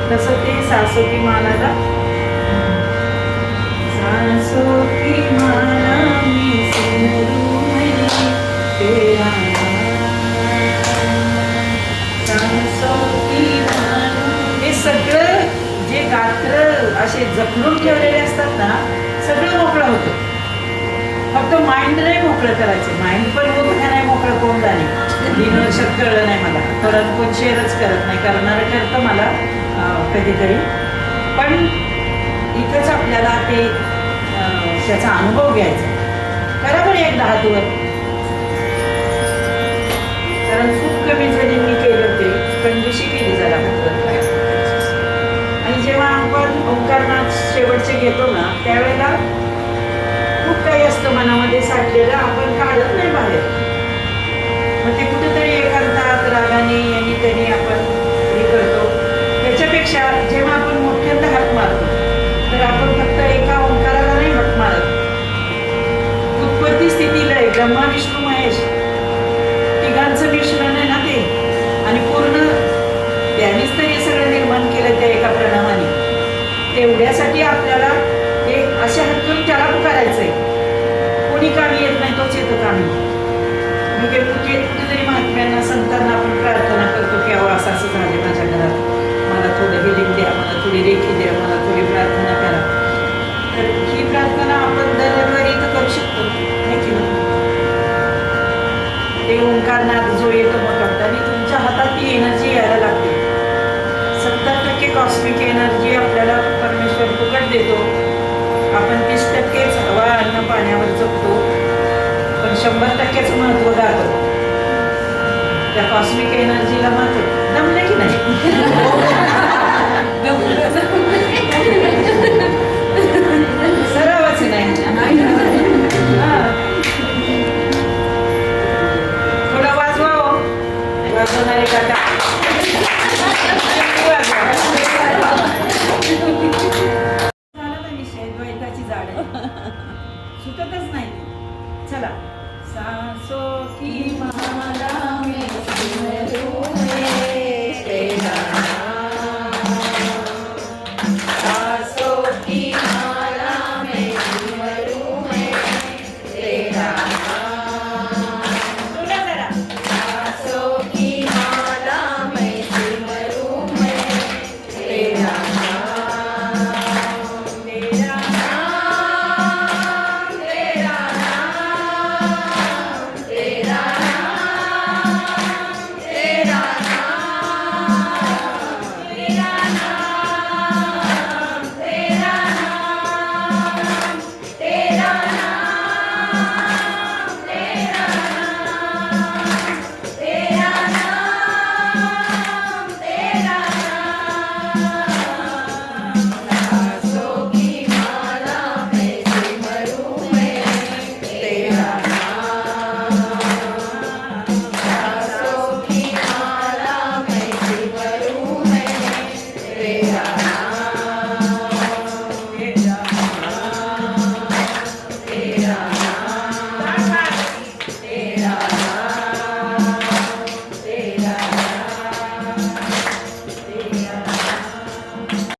तसं ते सासो की मालाला सासो की माला मी सिमरू मैं तेरा सासो की माला. हे सगळं जे गात्र असे जपणून ठेवलेले असतात ना, सगळं मोकळं होतं. फक्त माइंड नाही मोकळं करायचं. माइंड पण होतं का नाही मोकळं कोण जाणे. 3 वर्षात कळलं नाही मला. परत कोण शेअरच करत नाही. करणारं करतं मला कधीतरी. पण इथंच आपल्याला ते त्याचा अनुभव घ्यायचा. करा बरं एकदा हातवर. कारण खूप कमी जणींनी केलं ते. कंजूशी केली जरा हातवर. आणि जेव्हा आपण ओंकारनाथ शेवटचे घेतो ना, त्यावेळेला खूप काही असतं मनामध्ये साठलेलं, आपण काढत नाही बाहेर. मग ते कुठेतरी एकांतात रागाने यांनी त्यांनी आपण हे करतो. त्याच्यापेक्षा जेव्हा आपण मोठ्यांदा हात मारतो, तर आपण फक्त एका ओंकाराला नाही हात मारत. उत्पत्ती स्थिती लय ब्रह्मा विष्णू महेश तिघांचं मिश्रण आहे ना ते. आणि पूर्ण त्यांनीच तर हे सगळं निर्माण केलं त्या एका प्रणामाने. तेवढ्यासाठी आपल्याला हे असे हात करून त्याला पुकारायचंय. कोणी कामी येत नाही, तोच येतो कामी. म्हणजे कुठेतरी महात्म्यांना संतांना आपण प्रार्थना करतो की अहो असं असं झाले माझ्या घरात, मला थोडं हिलिंग द्या, मला थोडी रेखी द्या, मला थोडी प्रार्थना करा. तर ही प्रार्थना आपण दर रविवारी इथं करू शकतो नाही की नाही. ते ओंकारनाथ जो येतो मोठा आणि तुमच्या हातात ती एनर्जी यायला लागते. 70% कॉस्मिक एनर्जी आपल्याला परमेश्वर फुकट देतो. आपण 30%च हवा अन्न पाण्यावर जगतो, पण 100%च महत्व गातो. त्या कॉस्मिक एनर्जीला महत्व. जमलं की नाही.